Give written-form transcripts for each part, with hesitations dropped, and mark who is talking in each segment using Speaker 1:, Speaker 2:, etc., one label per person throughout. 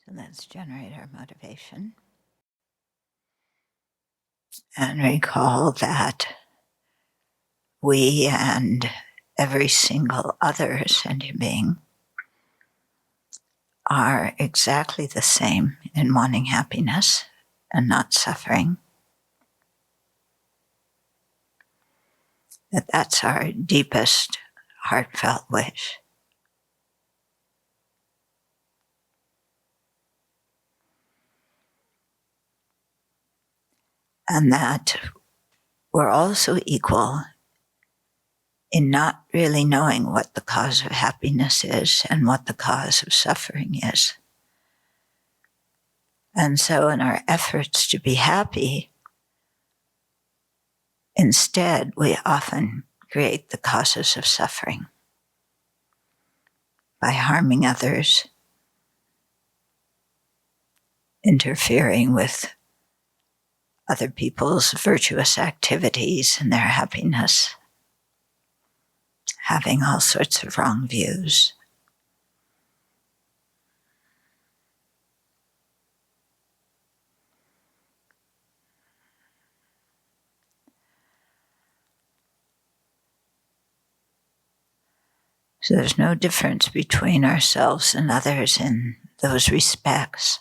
Speaker 1: So let's generate our motivation. And recall that we and every single other sentient being are exactly the same in wanting happiness and not suffering. That's our deepest heartfelt wish. And that we're also equal in not really knowing what the cause of happiness is and what the cause of suffering is. And so in our efforts to be happy, instead we often create the causes of suffering by harming others, interfering with other people's virtuous activities and their happiness, having all sorts of wrong views. So there's no difference between ourselves and others in those respects.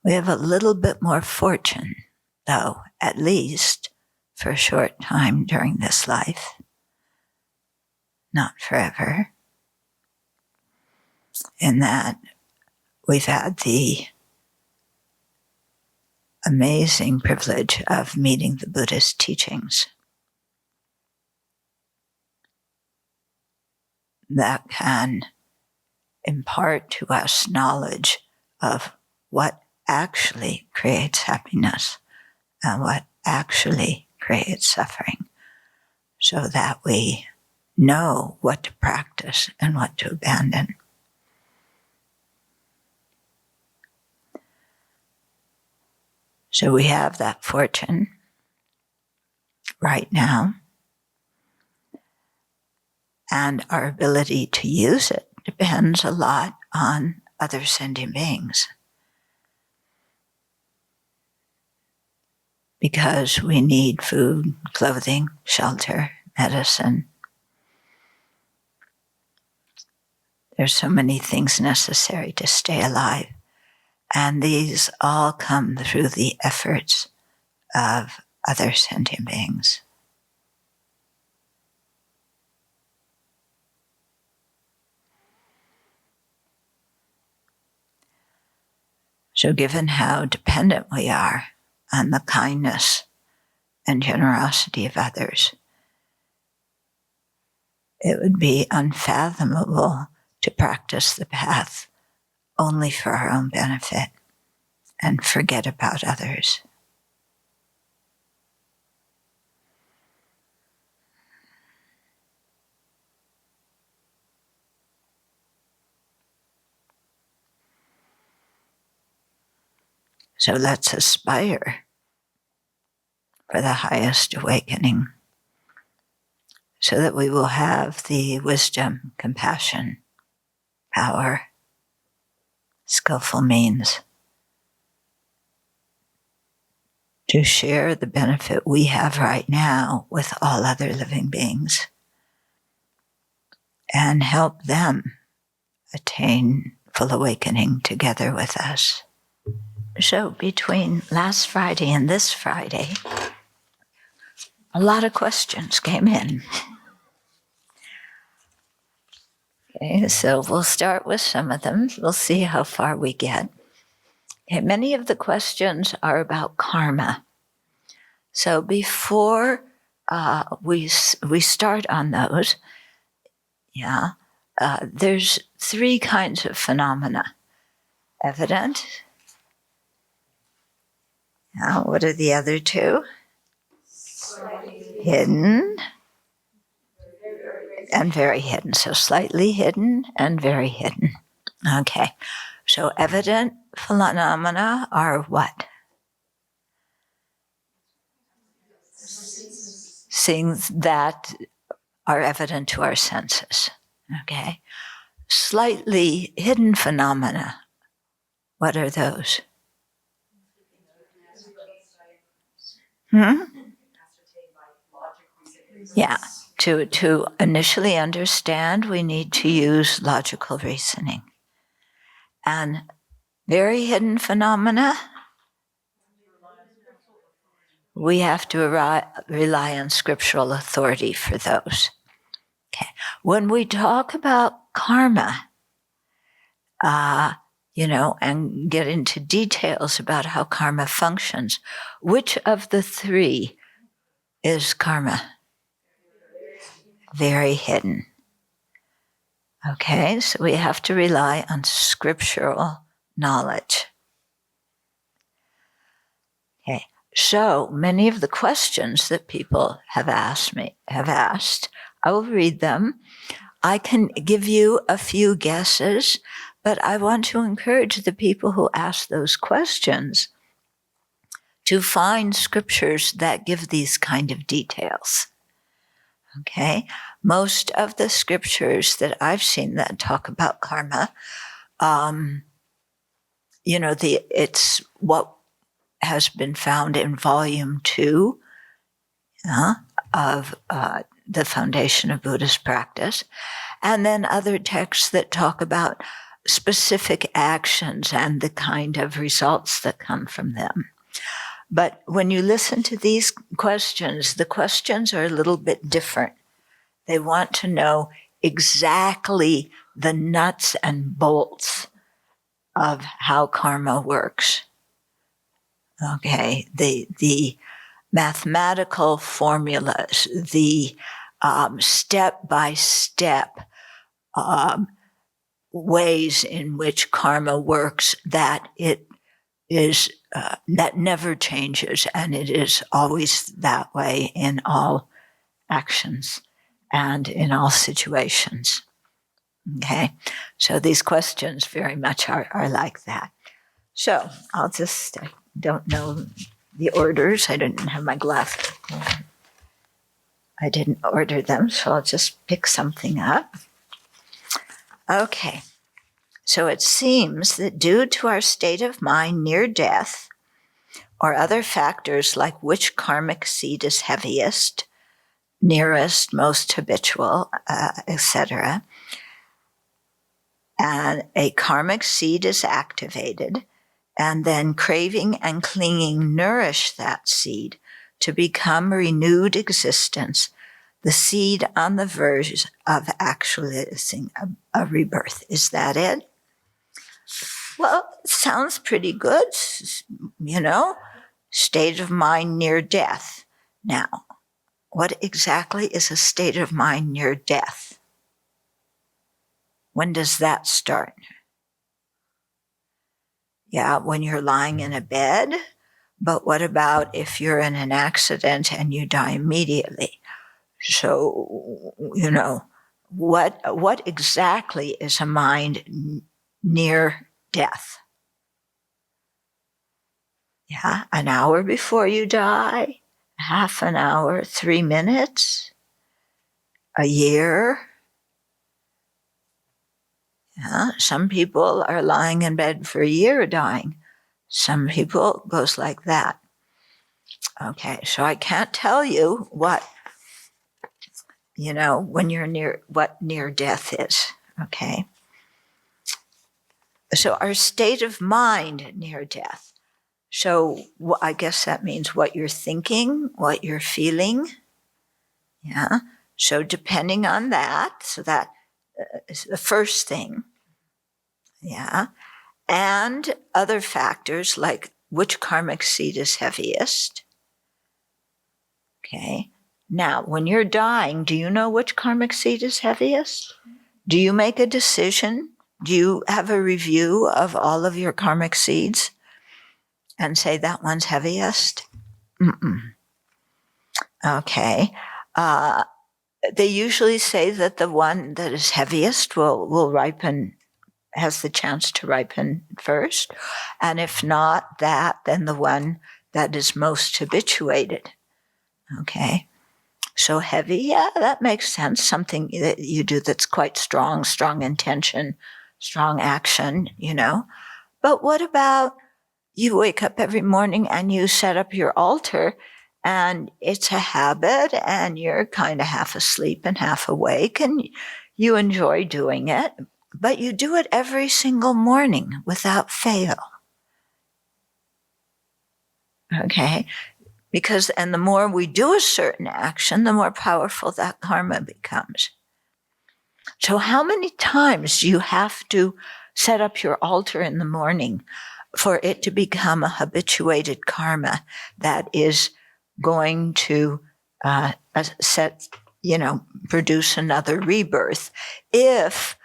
Speaker 1: We have a little bit more fortune, though, at least for a short time during this life, not forever, in that we've had the amazing privilege of meeting the Buddhist teachings that can impart to us knowledge of what actually creates happiness and what actually creates suffering, so that we know what to practice and what to abandon. So we have that fortune right now, and our ability to use it depends a lot on other sentient beings. Because we need food, clothing, shelter, medicine. There's so many things necessary to stay alive. And these all come through the efforts of other sentient beings. So given how dependent we are on the kindness and generosity of others, it would be unfathomable to practice the path only for our own benefit and forget about others. So let's aspire for the highest awakening, so that we will have the wisdom, compassion, power, skillful means to share the benefit we have right now with all other living beings and help them attain full awakening together with us. So between last Friday and this Friday, a lot of questions came in. Okay, so we'll start with some of them. We'll see how far we get. Okay, many of the questions are about karma. So before we start on those, there's three kinds of phenomena. Evident. Now, what are the other two? Hidden. And very hidden. So slightly hidden and very hidden. Okay. So evident phenomena are what? Things that are evident to our senses. Okay. Slightly hidden phenomena. What are those? Yeah. To initially understand, we need to use logical reasoning. And very hidden phenomena, we have to rely on scriptural authority for those. Okay. When we talk about karma, and get into details about how karma functions, which of the three is karma? Very hidden. Okay, so we have to rely on scriptural knowledge. Okay, so many of the questions that people have asked, I will read them. I can give you a few guesses, but I want to encourage the people who ask those questions to find scriptures that give these kind of details. Okay, most of the scriptures that I've seen that talk about karma, it's what has been found in volume 2 of the Foundation of Buddhist Practice, and then other texts that talk about specific actions and the kind of results that come from them. But when you listen to these questions, the questions are a little bit different. They want to know exactly the nuts and bolts of how karma works. Okay, the mathematical formulas, the step-by-step ways in which karma works, that it is that never changes, and it is always that way in all actions and in all situations. Okay, so these questions very much are like that. So I don't know the orders. I didn't have my glasses. I didn't order them, so I'll just pick something up. Okay. So it seems that due to our state of mind near death, or other factors like which karmic seed is heaviest, nearest, most habitual, etc., and a karmic seed is activated, and then craving and clinging nourish that seed to become renewed existence, the seed on the verge of actualizing a rebirth. Is that it? Well, it sounds pretty good, state of mind near death. Now, what exactly is a state of mind near death? When does that start? Yeah, when you're lying in a bed, but what about if you're in an accident and you die immediately? So, what exactly is a mind near death? Yeah, an hour before you die, half an hour, 3 minutes, a year. Yeah, some people are lying in bed for a year dying. Some people goes like that. Okay, so I can't tell you what near death is. Okay. So our state of mind near death. So I guess that means what you're thinking, what you're feeling. Yeah. So depending on that, so that is the first thing. Yeah. And other factors like which karmic seed is heaviest. Okay. Now, when you're dying, do you know which karmic seed is heaviest? Do you make a decision? Do you have a review of all of your karmic seeds and say that one's heaviest? Okay. They usually say that the one that is heaviest will ripen, has the chance to ripen first. And if not that, then the one that is most habituated. Okay. so heavy. Yeah, that makes sense. Something that you do that's quite strong intention, strong action, But what about you wake up every morning and you set up your altar and it's a habit and you're kind of half asleep and half awake and you enjoy doing it, but you do it every single morning without fail. Okay? And the more we do a certain action, the more powerful that karma becomes. So how many times do you have to set up your altar in the morning for it to become a habituated karma that is going to produce another rebirth? If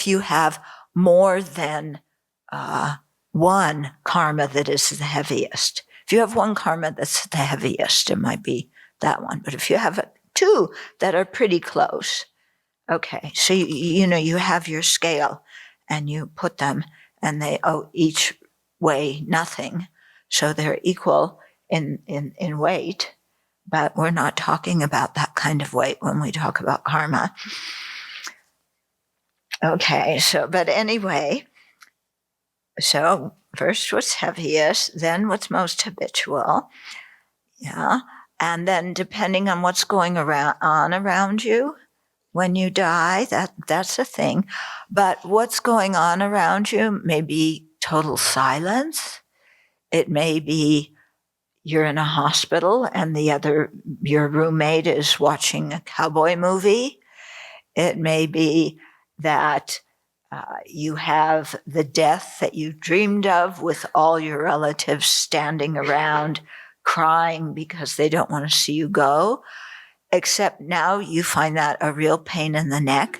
Speaker 1: you have more than one karma that is the heaviest. If you have one karma that's the heaviest, it might be that one. But if you have two that are pretty close, okay, so you have your scale and you put them and they each weigh nothing. So they're equal in weight, but we're not talking about that kind of weight when we talk about karma. Okay, but anyway, so first what's heaviest, then what's most habitual. Yeah. And then depending on what's going on around you when you die, that's a thing. But what's going on around you may be total silence. It may be you're in a hospital and your roommate is watching a cowboy movie. It may be that you have the death that you dreamed of with all your relatives standing around crying because they don't want to see you go, except now you find that a real pain in the neck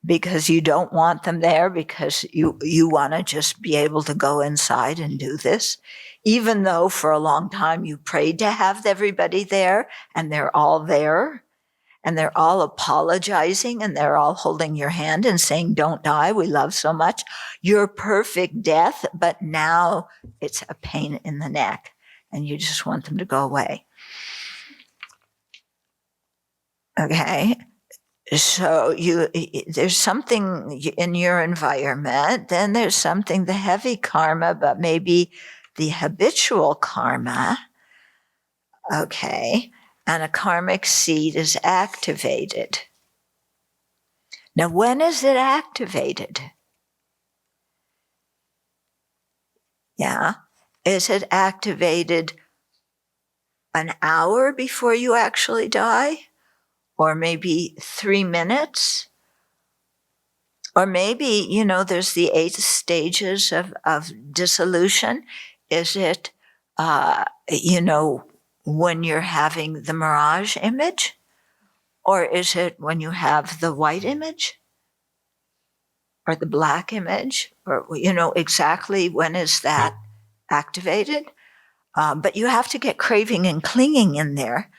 Speaker 1: because you don't want them there, because you want to just be able to go inside and do this, even though for a long time you prayed to have everybody there and they're all there. And they're all apologizing and they're all holding your hand and saying, don't die, we love so much. Your perfect death, but now it's a pain in the neck and you just want them to go away. Okay. So there's something in your environment, then there's something, the heavy karma, but maybe the habitual karma. Okay. And a karmic seed is activated. Now, when is it activated? Yeah. Is it activated an hour before you actually die? Or maybe 3 minutes? Or maybe, there's the 8 stages of dissolution. Is it, when you're having the mirage image? Or is it when you have the white image? Or the black image? Or, exactly when is that activated? But you have to get craving and clinging in there.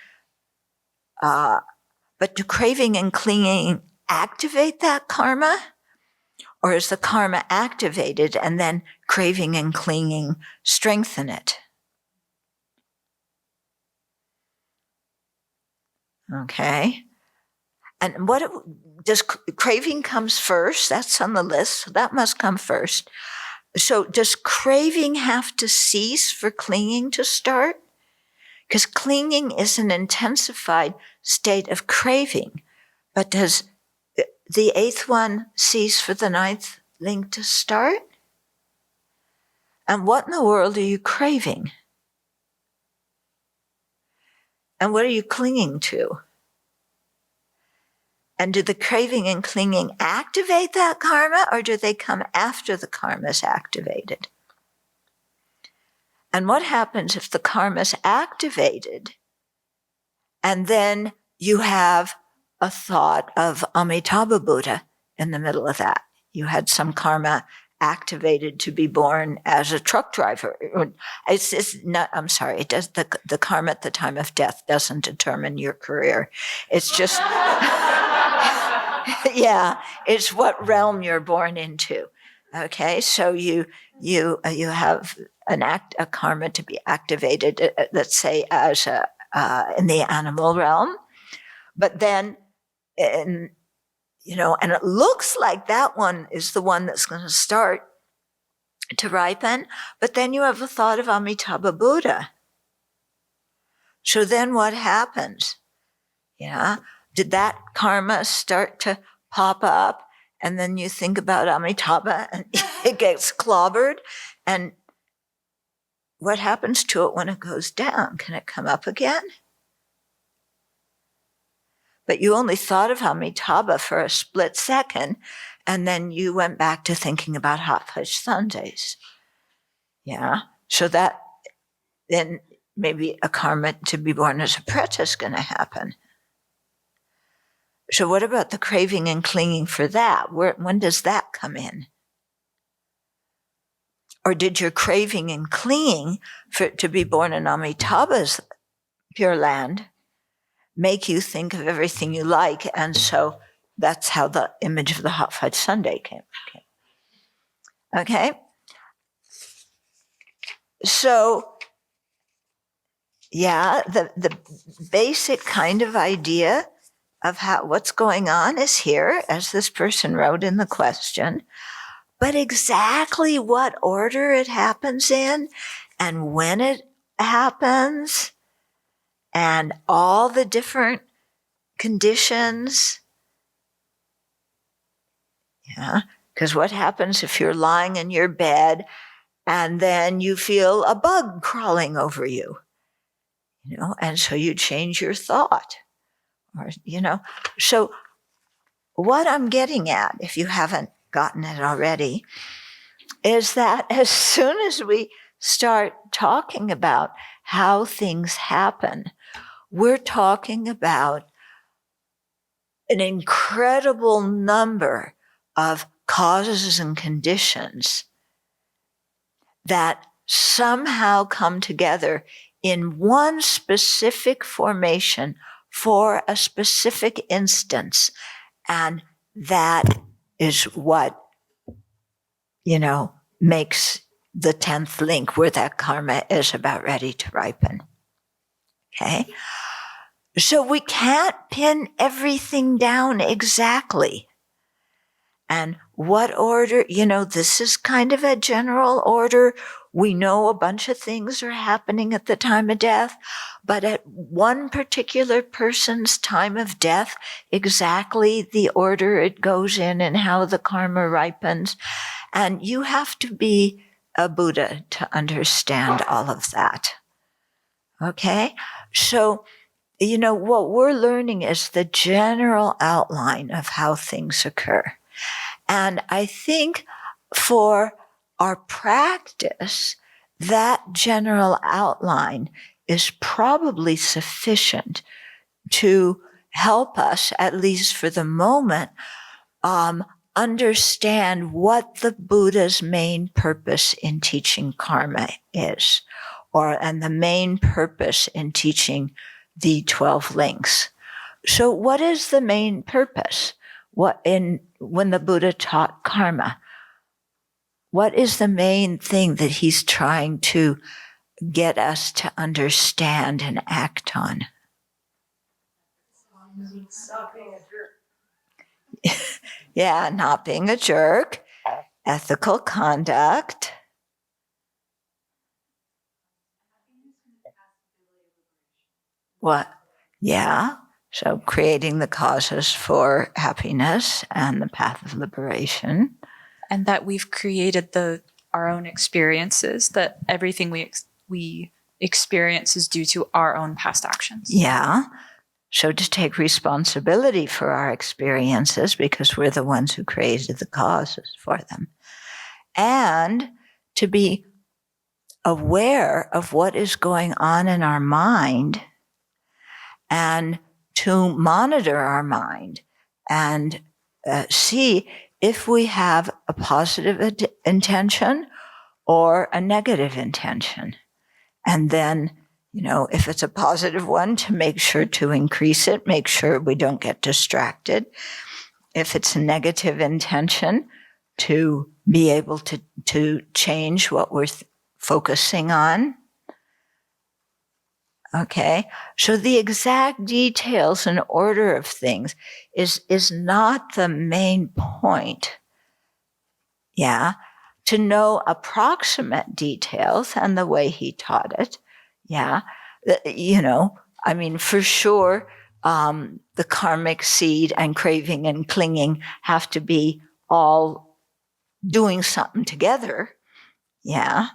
Speaker 1: But do craving and clinging activate that karma? Or is the karma activated and then craving and clinging strengthen it? Okay. And does craving comes first? That's on the list. So that must come first. So does craving have to cease for clinging to start? Because clinging is an intensified state of craving. But does the 8th one cease for the 9th link to start? And what in the world are you craving? And what are you clinging to? And do the craving and clinging activate that karma, or do they come after the karma is activated? And what happens if the karma is activated and then you have a thought of Amitabha Buddha in the middle of that? You had some karma activated to be born as a truck driver. It's not, I'm sorry, it does, the karma at the time of death doesn't determine your career. It's just, yeah, it's what realm you're born into. Okay, so you have a karma to be activated, let's say as a in the animal realm. But then, and it looks like that one is the one that's going to start to ripen. But then you have the thought of Amitabha Buddha. So then what happens? Yeah. Did that karma start to pop up? And then you think about Amitabha and it gets clobbered. And what happens to it when it goes down? Can it come up again? But you only thought of Amitabha for a split second, and then you went back to thinking about hot fudge sundaes. Yeah. So that then maybe a karma to be born as a preta is going to happen. So what about the craving and clinging for that? When does that come in? Or did your craving and clinging to be born in Amitabha's Pure Land make you think of everything you like? And so that's how the image of the hot fudge sundae came. Okay? So, yeah, the basic kind of idea of what's going on is here, as this person wrote in the question. But exactly what order it happens in and when it happens and all the different conditions. Yeah, because what happens if you're lying in your bed and then you feel a bug crawling over you? And so you change your thought. Or, so what I'm getting at, if you haven't gotten it already, is that as soon as we start talking about how things happen, we're talking about an incredible number of causes and conditions that somehow come together in one specific formation for a specific instance. And that is what, makes the 10th link where that karma is about ready to ripen. Okay? So we can't pin everything down exactly. And what order, this is kind of a general order. We know a bunch of things are happening at the time of death, but at one particular person's time of death, exactly the order it goes in and how the karma ripens. And you have to be a Buddha to understand all of that. Okay? So, what we're learning is the general outline of how things occur. And I think for our practice, that general outline is probably sufficient to help us, at least for the moment, understand what the Buddha's main purpose in teaching karma is, and the main purpose in teaching the 12 links. So what is the main purpose? When the Buddha taught karma, what is the main thing that he's trying to get us to understand and act on?
Speaker 2: Not being a jerk.
Speaker 1: Yeah, not being a jerk, ethical conduct. What? Yeah. So creating the causes for happiness and the path of liberation.
Speaker 3: And that we've created our own experiences, that everything we experience is due to our own past actions.
Speaker 1: Yeah. So to take responsibility for our experiences because we're the ones who created the causes for them. And to be aware of what is going on in our mind and to monitor our mind and see if we have a positive intention or a negative intention. And then, if it's a positive one, to make sure to increase it, make sure we don't get distracted. If it's a negative intention, to be able to change what we're focusing on. Okay, so the exact details and order of things is not the main point. Yeah, to know approximate details and the way he taught it. Yeah, I mean, for sure, the karmic seed and craving and clinging have to be all doing something together. Yeah.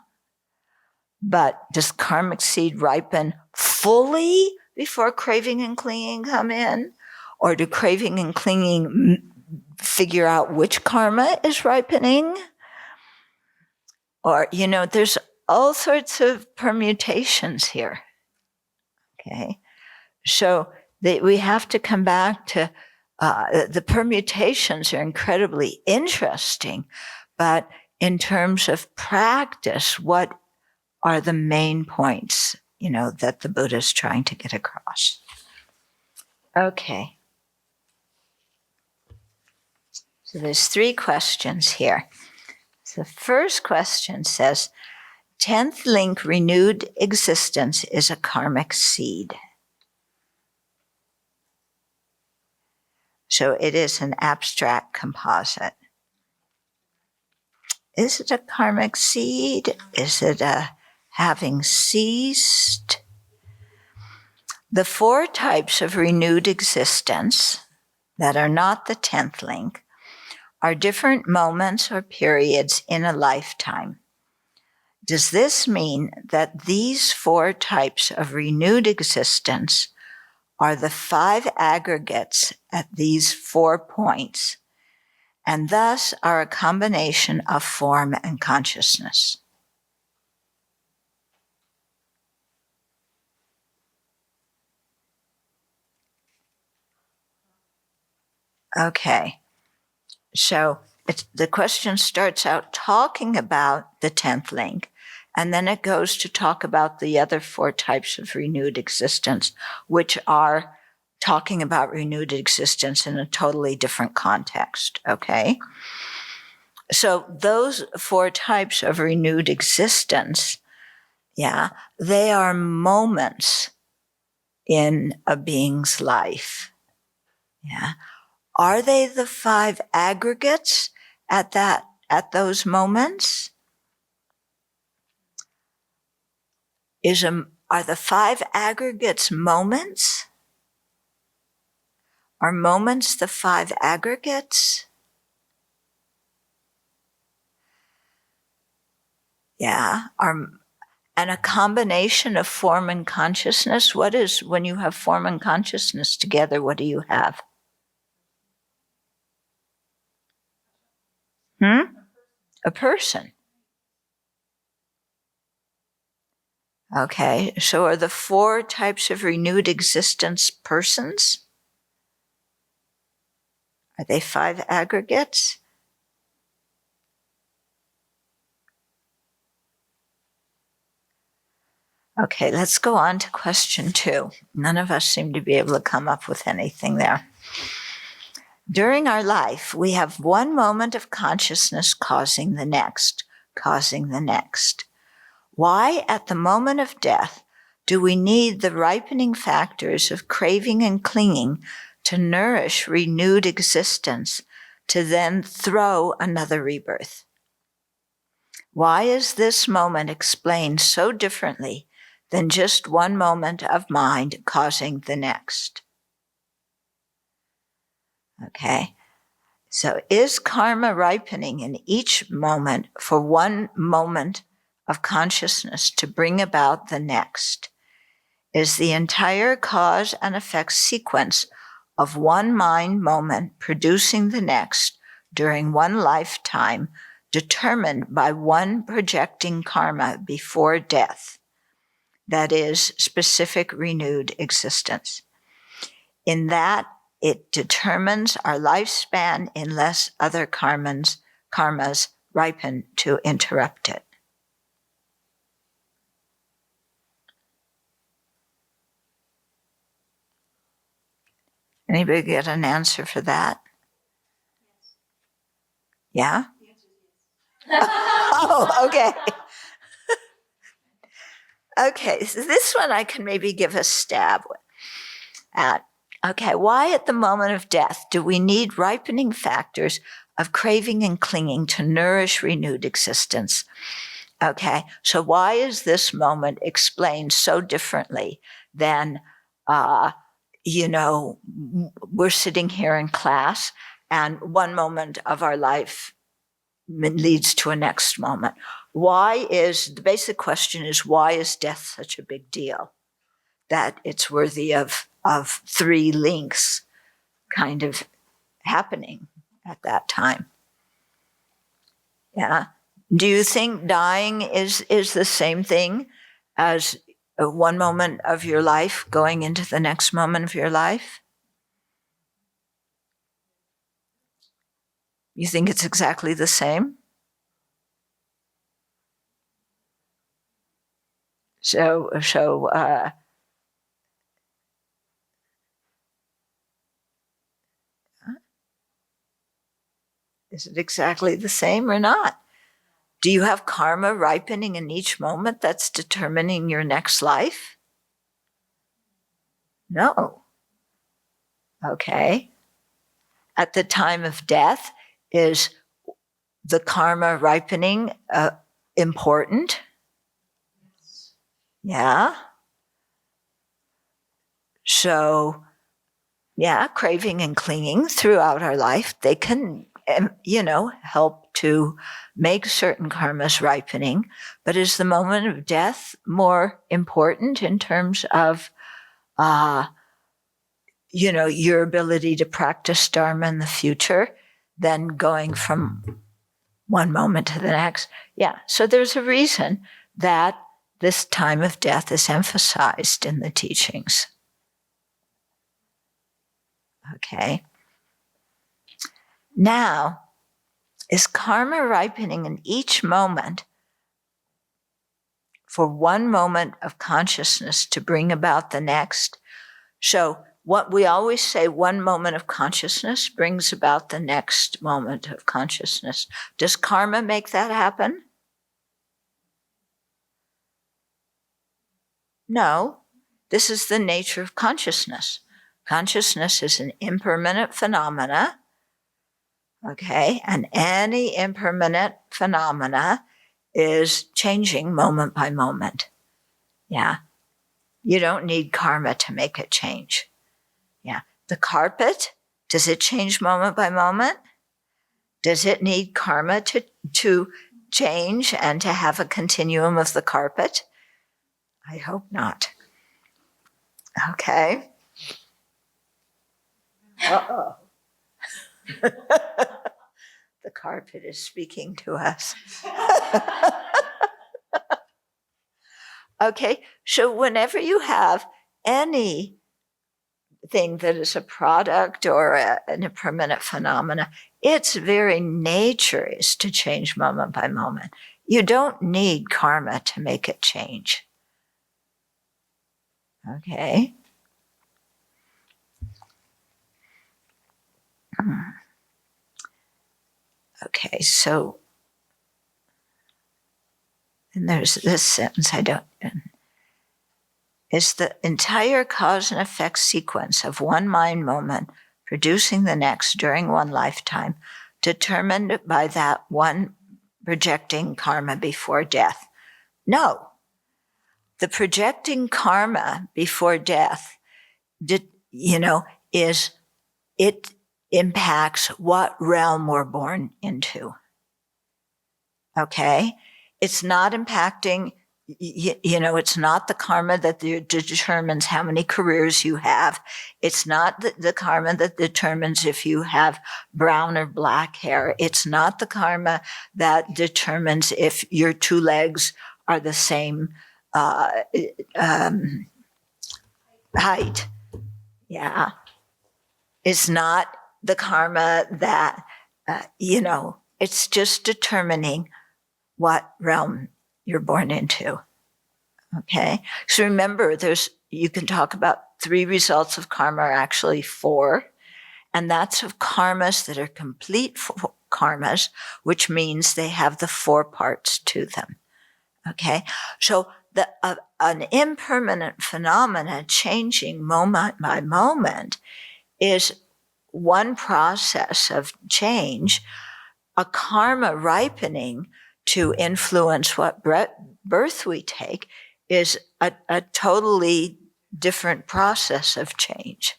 Speaker 1: But does karmic seed ripen fully before craving and clinging come in? Or do craving and clinging figure out which karma is ripening? Or, there's all sorts of permutations here. Okay. So we have to come back to the permutations are incredibly interesting, but in terms of practice, what are the main points, that the Buddha is trying to get across? Okay. So there's 3 questions here. So the first question says, 10th link, renewed existence is a karmic seed. So it is an abstract composite. Is it a karmic seed? Is it a having ceased? The 4 types of renewed existence that are not the 10th link are different moments or periods in a lifetime. Does this mean that these 4 types of renewed existence are the 5 aggregates at these 4 points, and thus are a combination of form and consciousness? Okay, so the question starts out talking about the 10th link, and then it goes to talk about the other 4 types of renewed existence, which are talking about renewed existence in a totally different context, okay? So those 4 types of renewed existence, they are moments in a being's life, Are they the 5 aggregates at those moments? Are the 5 aggregates moments? Are moments the 5 aggregates? And a combination of form and consciousness? When you have form and consciousness together, what do you have? A person. Okay, so are the 4 types of renewed existence persons? Are they 5 aggregates? Okay, let's go on to question 2. None of us seem to be able to come up with anything there. During our life, we have one moment of consciousness causing the next. Why, at the moment of death, do we need the ripening factors of craving and clinging to nourish renewed existence, to then throw another rebirth? Why is this moment explained so differently than just one moment of mind causing the next? Okay, so is karma ripening in each moment for one moment of consciousness to bring about the next? Is the entire cause and effect sequence of one mind moment producing the next during one lifetime determined by one projecting karma before death, that is, specific renewed existence? In that, it determines our lifespan unless other karmas ripen to interrupt it. Anybody get an answer for that? Yeah? Oh, okay. Okay, so this one I can maybe give a stab at. Okay, why at the moment of death do we need ripening factors of craving and clinging to nourish renewed existence? Okay, so why is this moment explained so differently than, we're sitting here in class and one moment of our life leads to a next moment? The basic question is, why is death such a big deal that it's worthy of three links kind of happening at that time? Yeah. Do you think dying is the same thing as one moment of your life going into the next moment of your life? You think it's exactly the same? So, is it exactly the same or not? Do you have karma ripening in each moment that's determining your next life? No. Okay. At the time of death, is the karma ripening important? Yeah. So, yeah, craving and clinging throughout our life, they can, help to make certain karmas ripening. But is the moment of death more important in terms of, your ability to practice Dharma in the future than going from one moment to the next? Yeah. So there's a reason that this time of death is emphasized in the teachings. Okay. Now, is karma ripening in each moment for one moment of consciousness to bring about the next? So what we always say, one moment of consciousness brings about the next moment of consciousness. Does karma make that happen? No. This is the nature of consciousness. Consciousness is an impermanent phenomena. Okay, and any impermanent phenomena is changing moment by moment. Yeah. You don't need karma to make it change. Yeah. The carpet, does it change moment by moment? Does it need karma to change and to have a continuum of the carpet? I hope not. Okay. Uh-oh. The carpet is speaking to us. Okay, so whenever you have anything that is a product or an impermanent phenomena, its very nature is to change moment by moment. You don't need karma to make it change. Okay. Okay, so, and there's this sentence is the entire cause and effect sequence of one mind moment producing the next during one lifetime determined by that one projecting karma before death? No. The projecting karma before death, is it impacts what realm we're born into. Okay? It's not impacting, it's not the karma that determines how many careers you have. It's not the karma that determines if you have brown or black hair. It's not the karma that determines if your two legs are the same height. Yeah. It's not the karma that, it's just determining what realm you're born into. Okay. So remember, you can talk about 3 results of karma, or actually 4, and that's of karmas that are complete karmas, which means they have the 4 parts to them. Okay. So an impermanent phenomena changing moment by moment is one process of change. A karma ripening to influence what birth we take is a totally different process of change.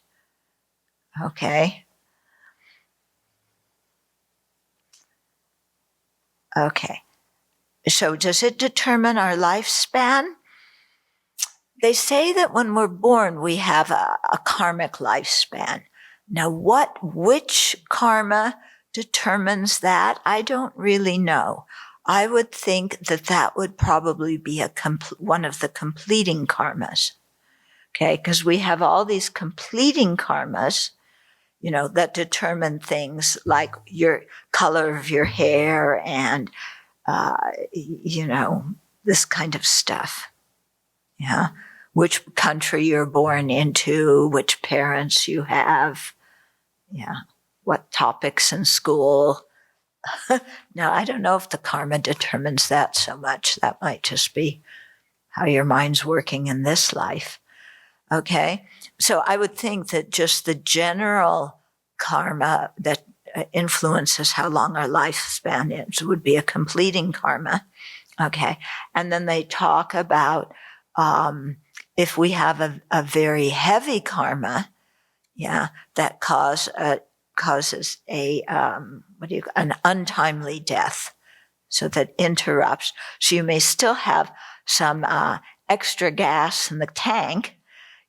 Speaker 1: Okay? Okay. So does it determine our lifespan? They say that when we're born, we have a karmic lifespan. Now, which karma determines that? I don't really know. I would think that would probably be one of the completing karmas. Okay, because we have all these completing karmas, that determine things like your color of your hair and, this kind of stuff. Yeah. Which country you're born into, which parents you have. Yeah. What topics in school. Now, I don't know if the karma determines that so much. That might just be how your mind's working in this life. Okay. So I would think that just the general karma that influences how long our lifespan is would be a completing karma. Okay. And then they talk about if we have a very heavy karma, that causes an untimely death. So that interrupts. So you may still have some extra gas in the tank.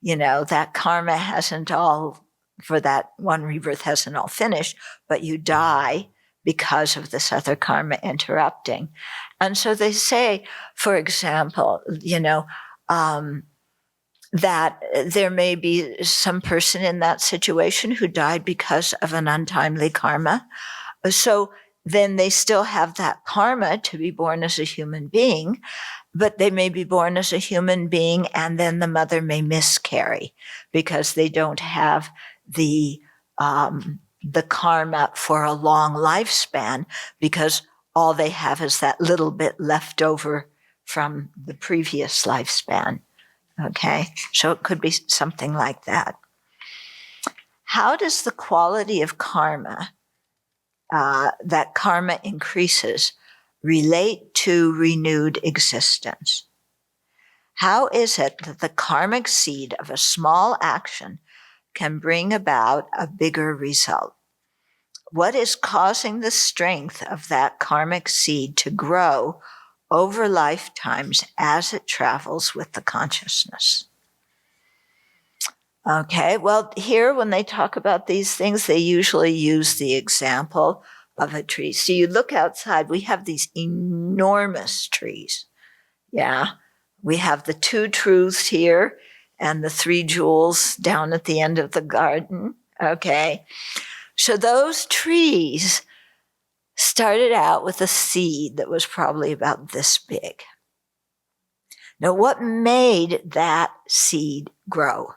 Speaker 1: That karma hasn't all, for that one rebirth hasn't all finished, but you die because of this other karma interrupting. And so they say, for example, that there may be some person in that situation who died because of an untimely karma. So then they still have that karma to be born as a human being, but they may be born as a human being and then the mother may miscarry because they don't have the karma for a long lifespan, because all they have is that little bit left over from the previous lifespan. Okay, so it could be something like that. How does the quality of karma, that karma increases, relate to renewed existence? How is it that the karmic seed of a small action can bring about a bigger result? What is causing the strength of that karmic seed to grow over lifetimes as it travels with the consciousness? Okay, well, here when they talk about these things, they usually use the example of a tree. So you look outside, we have these enormous trees. Yeah, we have the 2 truths here and the 3 jewels down at the end of the garden. Okay, so those trees started out with a seed that was probably about this big. Now, what made that seed grow?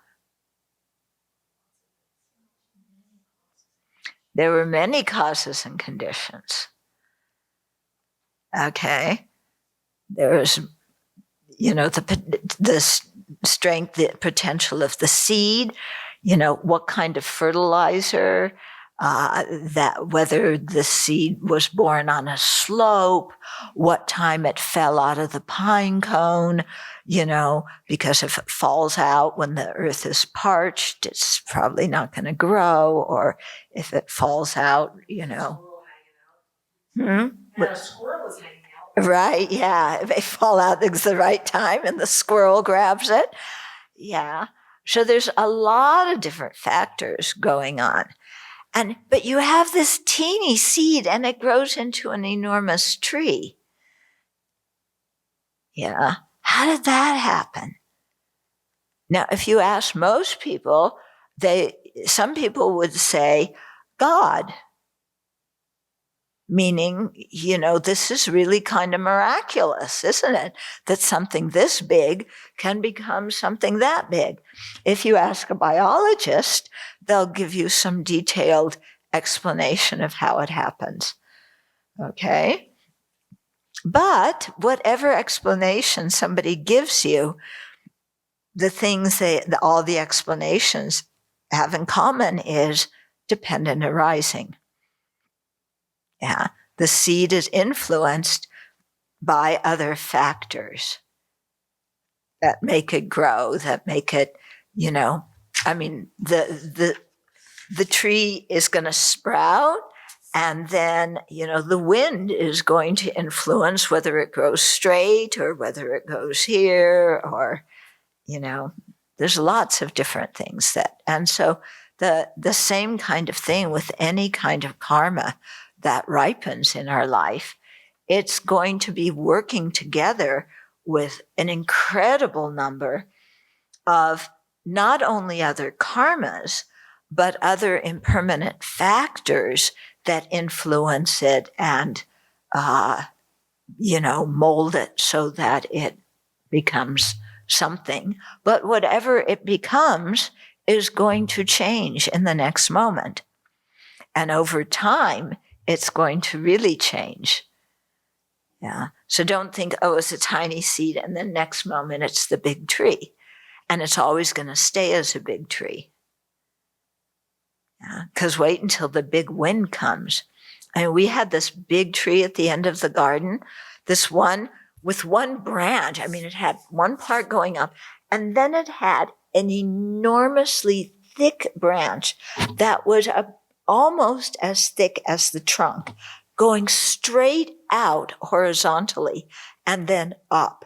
Speaker 1: There were many causes and conditions. Okay. There was, the strength, the potential of the seed, what kind of fertilizer, that whether the seed was born on a slope, what time it fell out of the pine cone, because if it falls out when the earth is parched, it's probably not going to grow, or if it falls out,
Speaker 2: And a squirrel was hanging out.
Speaker 1: Right, yeah. If they fall out at the right time and the squirrel grabs it. Yeah. So there's a lot of different factors going on. But you have this teeny seed and it grows into an enormous tree. Yeah. How did that happen? Now, if you ask most people, some people would say God. Meaning, this is really kind of miraculous, isn't it? That something this big can become something that big. If you ask a biologist, they'll give you some detailed explanation of how it happens. Okay? But whatever explanation somebody gives you, the things all the explanations have in common is dependent arising. Yeah. The seed is influenced by other factors that make it grow, that make it, I mean, the tree is going to sprout, and then, the wind is going to influence whether it grows straight or whether it goes here, or, there's lots of different things and so the same kind of thing with any kind of karma that ripens in our life, it's going to be working together with an incredible number of not only other karmas, but other impermanent factors that influence it and, mold it so that it becomes something. But whatever it becomes is going to change in the next moment. And over time, it's going to really change. Yeah. So don't think, it's a tiny seed, and the next moment it's the big tree. And it's always going to stay as a big tree. Yeah. Because wait until the big wind comes. And we had this big tree at the end of the garden, this one with one branch. I mean, it had one part going up, and then it had an enormously thick branch that was almost as thick as the trunk, going straight out horizontally and then up.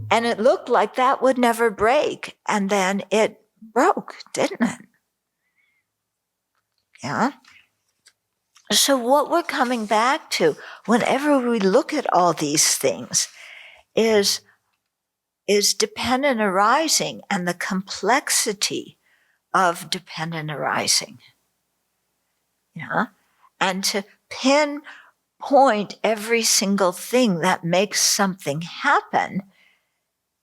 Speaker 1: And it looked like that would never break. And then it broke, didn't it? Yeah. So what we're coming back to whenever we look at all these things is dependent arising and the complexity of dependent arising. Yeah. And to pinpoint every single thing that makes something happen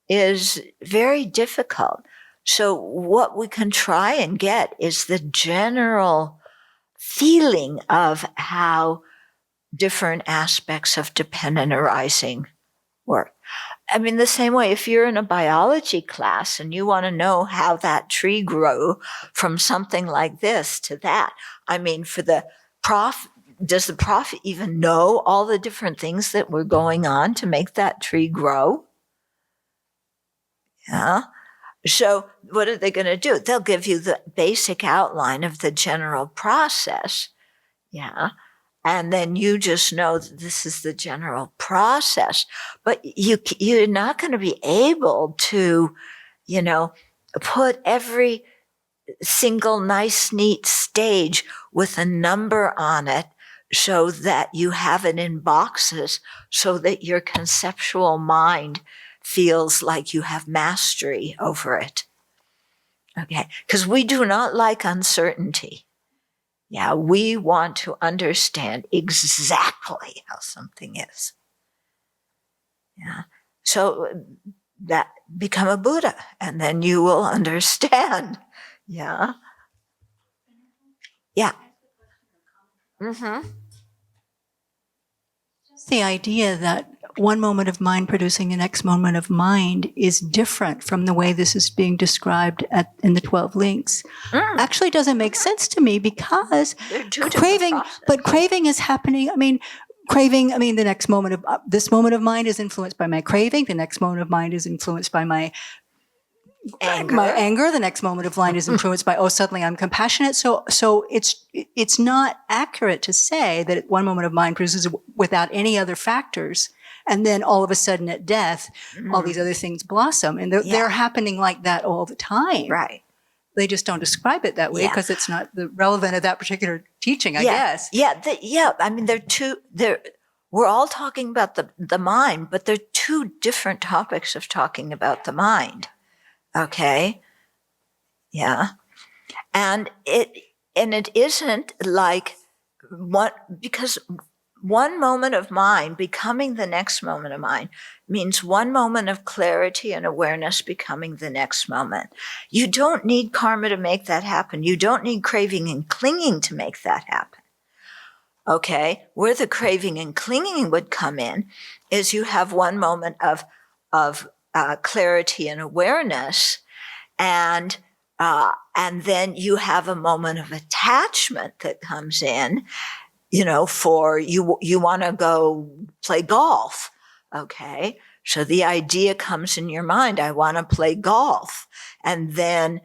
Speaker 1: is very difficult. So what we can try and get is the general feeling of how different aspects of dependent arising work. I mean, the same way, if you're in a biology class and you want to know how that tree grew from something like this to that, I mean, for the prof, does the prof even know all the different things that were going on to make that tree grow? Yeah. So what are they going to do? They'll give you the basic outline of the general process. Yeah. And then you just know that this is the general process. But you're not going to be able to, put every single nice, neat stage with a number on it so that you have it in boxes so that your conceptual mind feels like you have mastery over it. Okay. Because we do not like uncertainty. Yeah, we want to understand exactly how something is. Yeah. So that become a Buddha, and then you will understand. Yeah. Yeah. Mm-hmm.
Speaker 4: Just the idea that one moment of mind producing the next moment of mind is different from the way this is being described in the 12 links actually doesn't make sense to me, because craving is happening. I mean, the next moment of this moment of mind is influenced by my craving. The next moment of mind is influenced by my anger. The next moment of mind is influenced by, suddenly I'm compassionate. So it's not accurate to say that one moment of mind produces without any other factors, and then all of a sudden at death, all these other things blossom. And they're happening like that all the time.
Speaker 1: Right.
Speaker 4: They just don't describe it that way because it's not the relevant of that particular teaching, I guess.
Speaker 1: Yeah. I mean, we're all talking about the mind, but they're two different topics of talking about the mind. Okay. Yeah. And it isn't like because one moment of mind becoming the next moment of mind means one moment of clarity and awareness becoming the next moment. You don't need karma to make that happen. You don't need craving and clinging to make that happen. Okay, where the craving and clinging would come in is you have one moment of clarity and awareness, and then you have a moment of attachment that comes in. For you want to go play golf. Okay, so the idea comes in your mind. I want to play golf, and then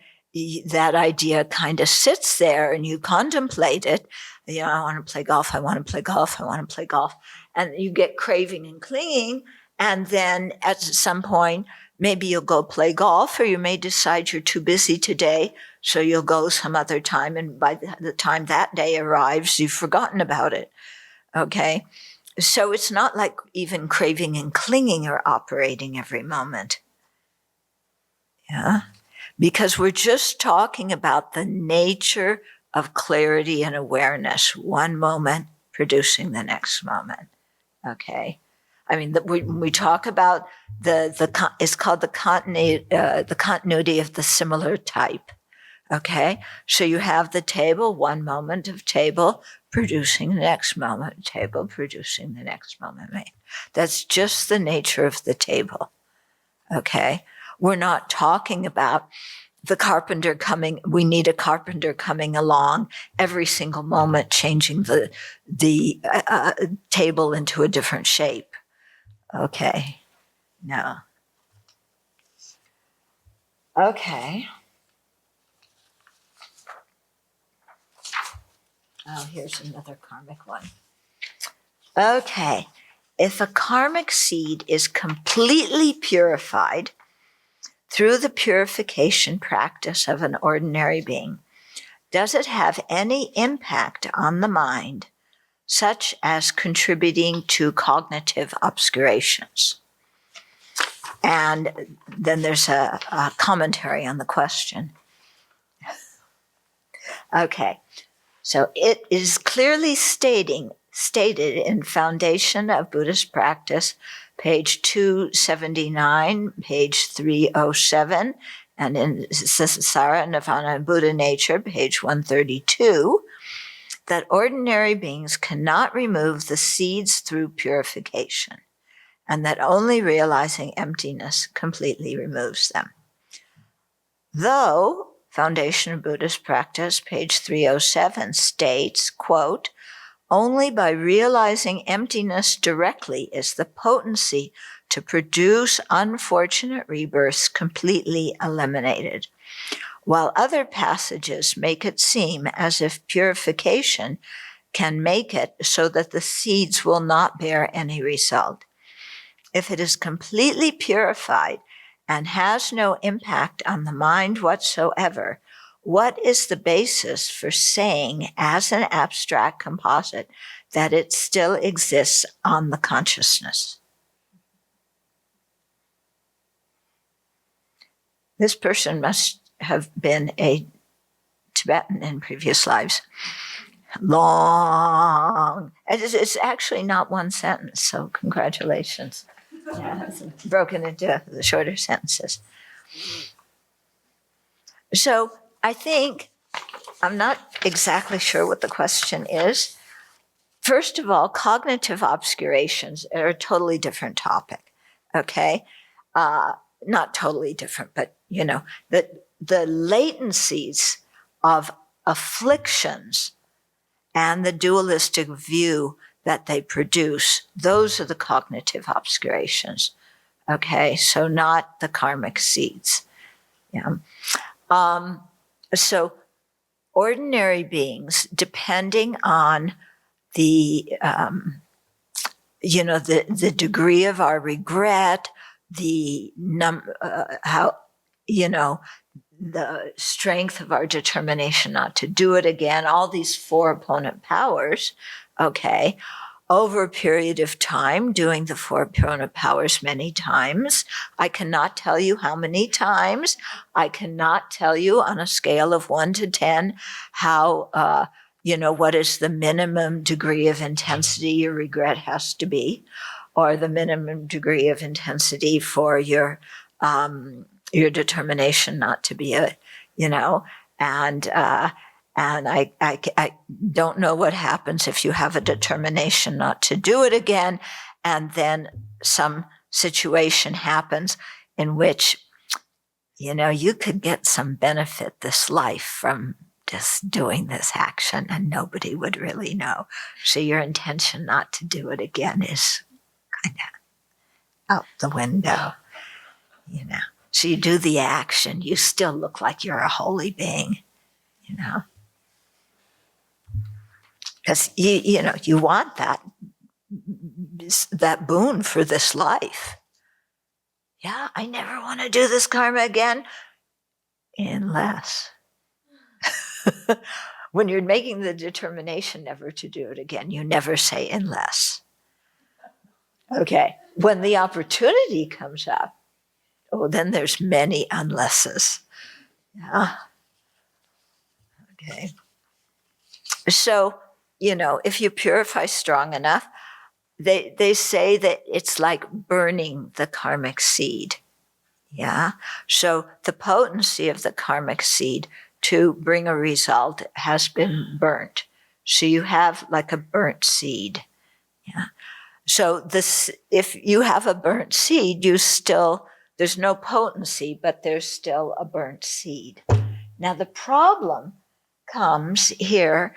Speaker 1: that idea kind of sits there, and you contemplate it. I want to play golf. I want to play golf. I want to play golf. And you get craving and clinging. And then at some point, maybe you'll go play golf, or you may decide you're too busy today, so you'll go some other time. And by the time that day arrives, you've forgotten about it. Okay. So it's not like even craving and clinging are operating every moment. Yeah. Because we're just talking about the nature of clarity and awareness, one moment producing the next moment. Okay. I mean, when we talk about it's called the continuity of the similar type. Okay. So you have the table, one moment of table producing the next moment, table producing the next moment. That's just the nature of the table. Okay. We're not talking about the carpenter coming, we need a carpenter coming along every single moment, changing the table into a different shape. Okay. No. Okay. Oh, here's another karmic one. Okay. If a karmic seed is completely purified through the purification practice of an ordinary being, does it have any impact on the mind, such as contributing to cognitive obscurations? And then there's a commentary on the question. Okay, so it is clearly stated in Foundation of Buddhist Practice, page 279, page 307, and in Samsara, Nirvana, and Buddha Nature, page 132, that ordinary beings cannot remove the seeds through purification, and that only realizing emptiness completely removes them. Though Foundation of Buddhist Practice, page 307, states, quote, only by realizing emptiness directly is the potency to produce unfortunate rebirths completely eliminated, while other passages make it seem as if purification can make it so that the seeds will not bear any result. If it is completely purified and has no impact on the mind whatsoever, what is the basis for saying as an abstract composite that it still exists on the consciousness? This person must have been a Tibetan in previous lives. Long. It's actually not one sentence, so congratulations. Yeah, it's broken into the shorter sentences. So I think, I'm not exactly sure what the question is. First of all, cognitive obscurations are a totally different topic, okay? Not totally different, but, the latencies of afflictions and the dualistic view that they produce, those are the cognitive obscurations, okay? So not the karmic seeds, yeah. So ordinary beings, depending on the degree of our regret, the strength of our determination not to do it again, all these four opponent powers, okay, over a period of time, doing the four opponent powers many times. I cannot tell you how many times. I cannot tell you on a scale of 1 to 10 how, what is the minimum degree of intensity your regret has to be, or the minimum degree of intensity for your determination not to be and And I don't know what happens if you have a determination not to do it again, and then some situation happens in which, you could get some benefit this life from just doing this action and nobody would really know. So your intention not to do it again is kind of out the window, So you do the action, you still look like you're a holy being, Because you want that boon for this life. Yeah, I never want to do this karma again, unless when you're making the determination never to do it again, you never say unless. Okay, when the opportunity comes up, then there's many unlesses. Yeah. Okay. So, if you purify strong enough, they say that it's like burning the karmic seed. Yeah. So the potency of the karmic seed to bring a result has been burnt. So you have like a burnt seed. Yeah. So if you have a burnt seed, there's no potency, but there's still a burnt seed. Now the problem comes here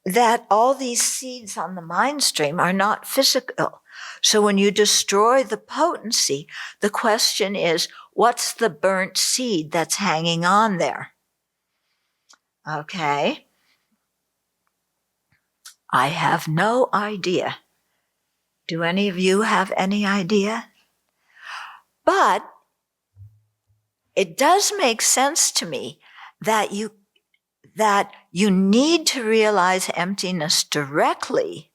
Speaker 1: that all these seeds on the mind stream are not physical. So when you destroy the potency, the question is, what's the burnt seed that's hanging on there? Okay. I have no idea. Do any of you have any idea? But it does make sense to me that you need to realize emptiness directly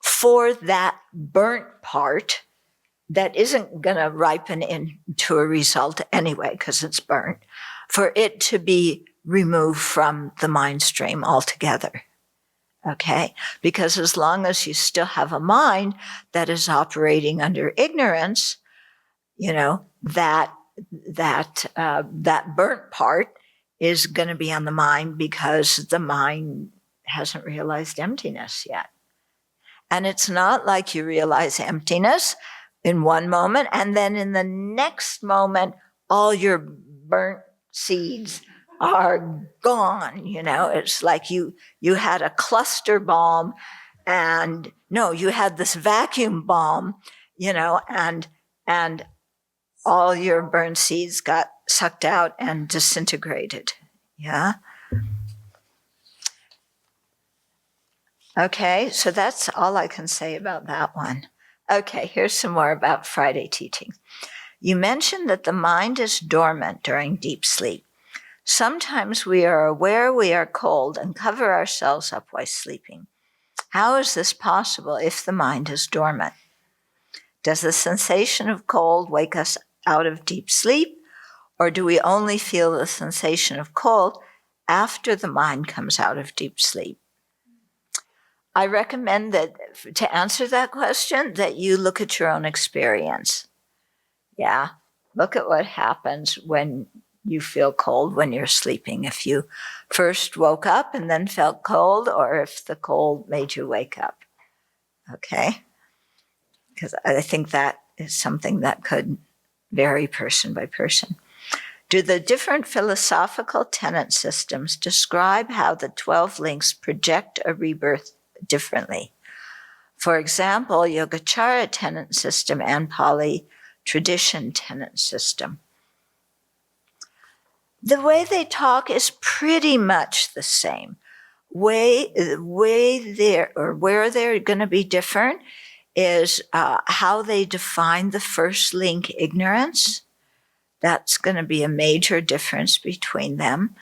Speaker 1: for that burnt part that isn't going to ripen into a result anyway because it's burnt, for it to be removed from the mind stream altogether. Okay? Because as long as you still have a mind that is operating under ignorance, that burnt part is going to be on the mind because the mind hasn't realized emptiness yet. And it's not like you realize emptiness in one moment and then in the next moment, all your burnt seeds are gone. It's like you had a cluster bomb and you had this vacuum bomb, and all your burnt seeds got sucked out and disintegrated. Yeah. Okay, so that's all I can say about that one. Okay, here's some more about Friday teaching. You mentioned that the mind is dormant during deep sleep. Sometimes we are aware we are cold and cover ourselves up while sleeping. How is this possible if the mind is dormant? Does the sensation of cold wake us out of deep sleep, or do we only feel the sensation of cold after the mind comes out of deep sleep? I recommend that to answer that question, that you look at your own experience. Yeah, look at what happens when you feel cold when you're sleeping. If you first woke up and then felt cold, or if the cold made you wake up. Okay? Because I think that is something that could vary person by person. Do the different philosophical tenet systems describe how the 12 links project a rebirth differently? For example, Yogacara tenet system and Pali tradition tenet system. The way they talk is pretty much the same. Where they're going to be different is how they define the first link, ignorance. That's going to be a major difference between them.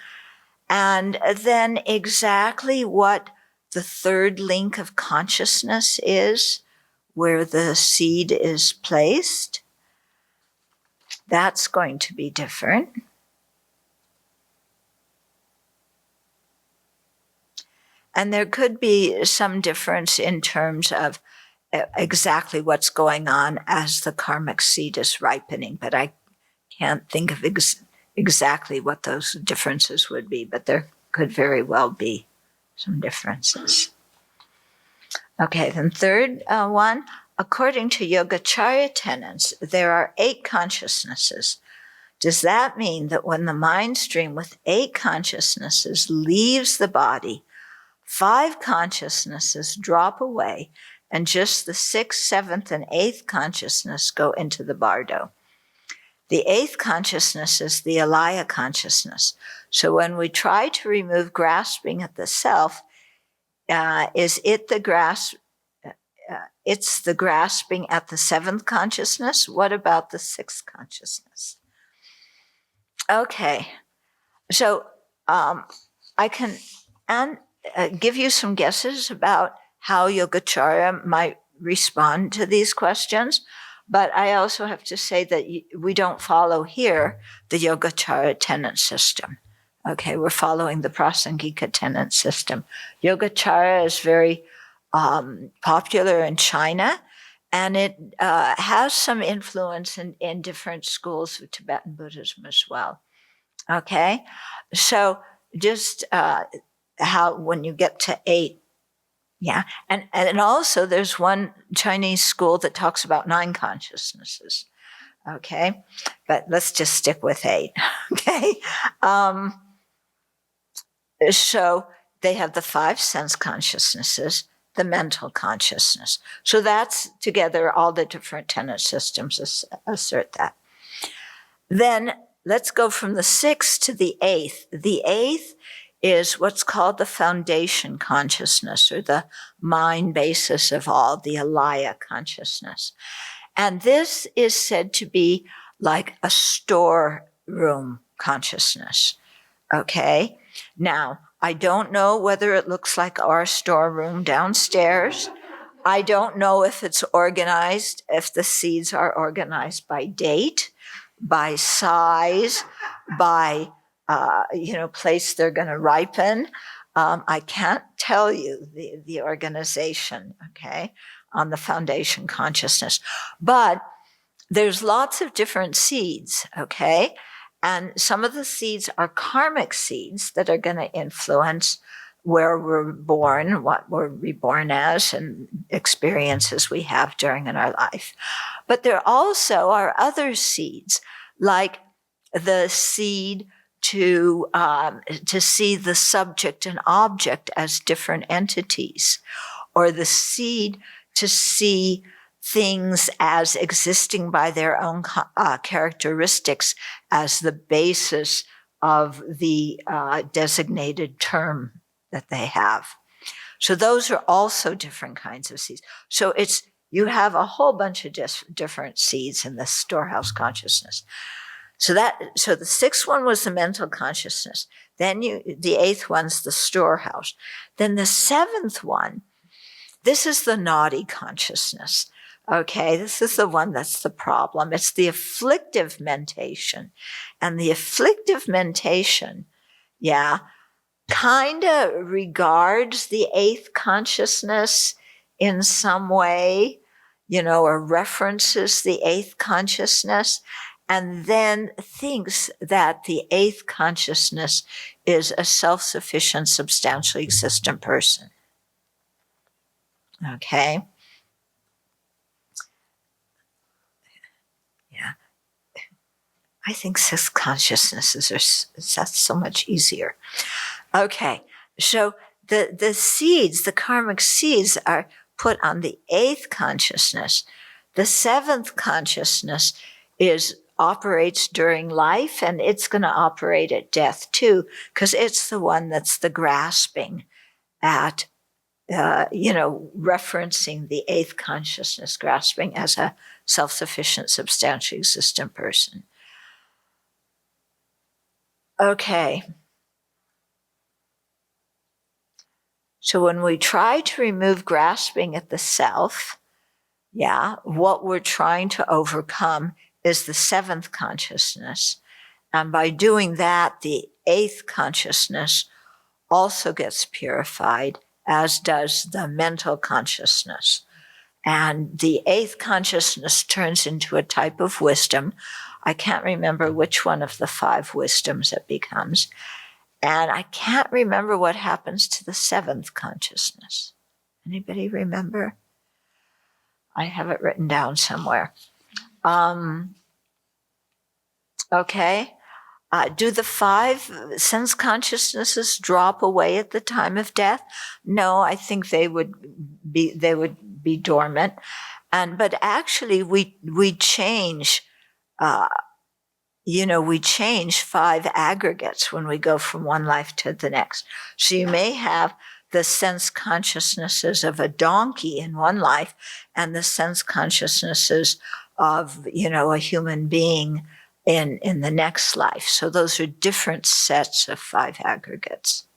Speaker 1: And then exactly what the third link of consciousness is, where the seed is placed, that's going to be different. And there could be some difference in terms of exactly what's going on as the karmic seed is ripening, but I can't think of exactly what those differences would be, but there could very well be some differences. Okay, then third one, according to Yogacarya tenets, there are 8 consciousnesses. Does that mean that when the mind stream with 8 consciousnesses leaves the body, 5 consciousnesses drop away and just the 6th, 7th, and 8th consciousness go into the bardo? The 8th consciousness is the alaya consciousness. So when we try to remove grasping at the self, it's the grasping at the 7th consciousness? What about the 6th consciousness? Okay, so I can give you some guesses about how Yogacarya might respond to these questions, but I also have to say that we don't follow here the Yogacarya tenet system. Okay, we're following the Prasangika tenet system. Yogacarya is very popular in China, and it has some influence in different schools of Tibetan Buddhism as well. Okay, so just how when you get to 8, yeah, and also there's one Chinese school that talks about 9 consciousnesses. Okay, but let's just stick with 8. Okay, so they have the 5 sense consciousnesses, the mental consciousness. So that's together all the different tenet systems assert that. Then let's go from the 6th to the 8th. The 8th is what's called the foundation consciousness, or the mind basis of all, the alaya consciousness. And this is said to be like a storeroom consciousness. Okay? Now, I don't know whether it looks like our storeroom downstairs. I don't know if it's organized, if the seeds are organized by date, by size, by place they're going to ripen. I can't tell you the organization, okay, on the foundation consciousness. But there's lots of different seeds, okay? And some of the seeds are karmic seeds that are going to influence where we're born, what we're reborn as, and experiences we have during in our life. But there also are other seeds, like the seed to see the subject and object as different entities, or the seed to see things as existing by their own characteristics as the basis of the designated term that they have. So those are also different kinds of seeds. So you have a whole bunch of different seeds in the storehouse consciousness. So the 6th one was the mental consciousness. Then the 8th one's the storehouse. Then the 7th one, this is the naughty consciousness. Okay, this is the one that's the problem. It's the afflictive mentation. And the afflictive mentation, kind of regards the 8th consciousness in some way, or references the 8th consciousness, and then thinks that the 8th consciousness is a self-sufficient, substantially existent person. Okay? Yeah. I think 6th consciousnesses that's so much easier. Okay, so the seeds, the karmic seeds, are put on the 8th consciousness. The 7th consciousness operates during life, and it's going to operate at death too, because it's the one that's the grasping at, referencing the 8th consciousness, grasping as a self-sufficient, substantially existent person. Okay. So when we try to remove grasping at the self, what we're trying to overcome is the 7th consciousness. And by doing that, the 8th consciousness also gets purified, as does the mental consciousness. And the 8th consciousness turns into a type of wisdom. I can't remember which one of the 5 wisdoms it becomes. And I can't remember what happens to the seventh consciousness. Anybody remember? I have it written down somewhere. Okay. Do the five sense consciousnesses drop away at the time of death? No, I think they would be dormant. But actually we change, we change five aggregates when we go from one life to the next. So you may have the sense consciousnesses of a donkey in one life and the sense consciousnesses of, a human being in the next life. So those are different sets of five aggregates.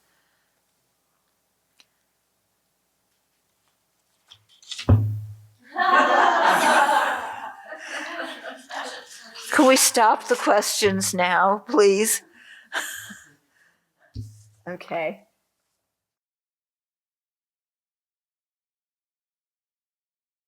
Speaker 1: Can we stop the questions now, please? Okay.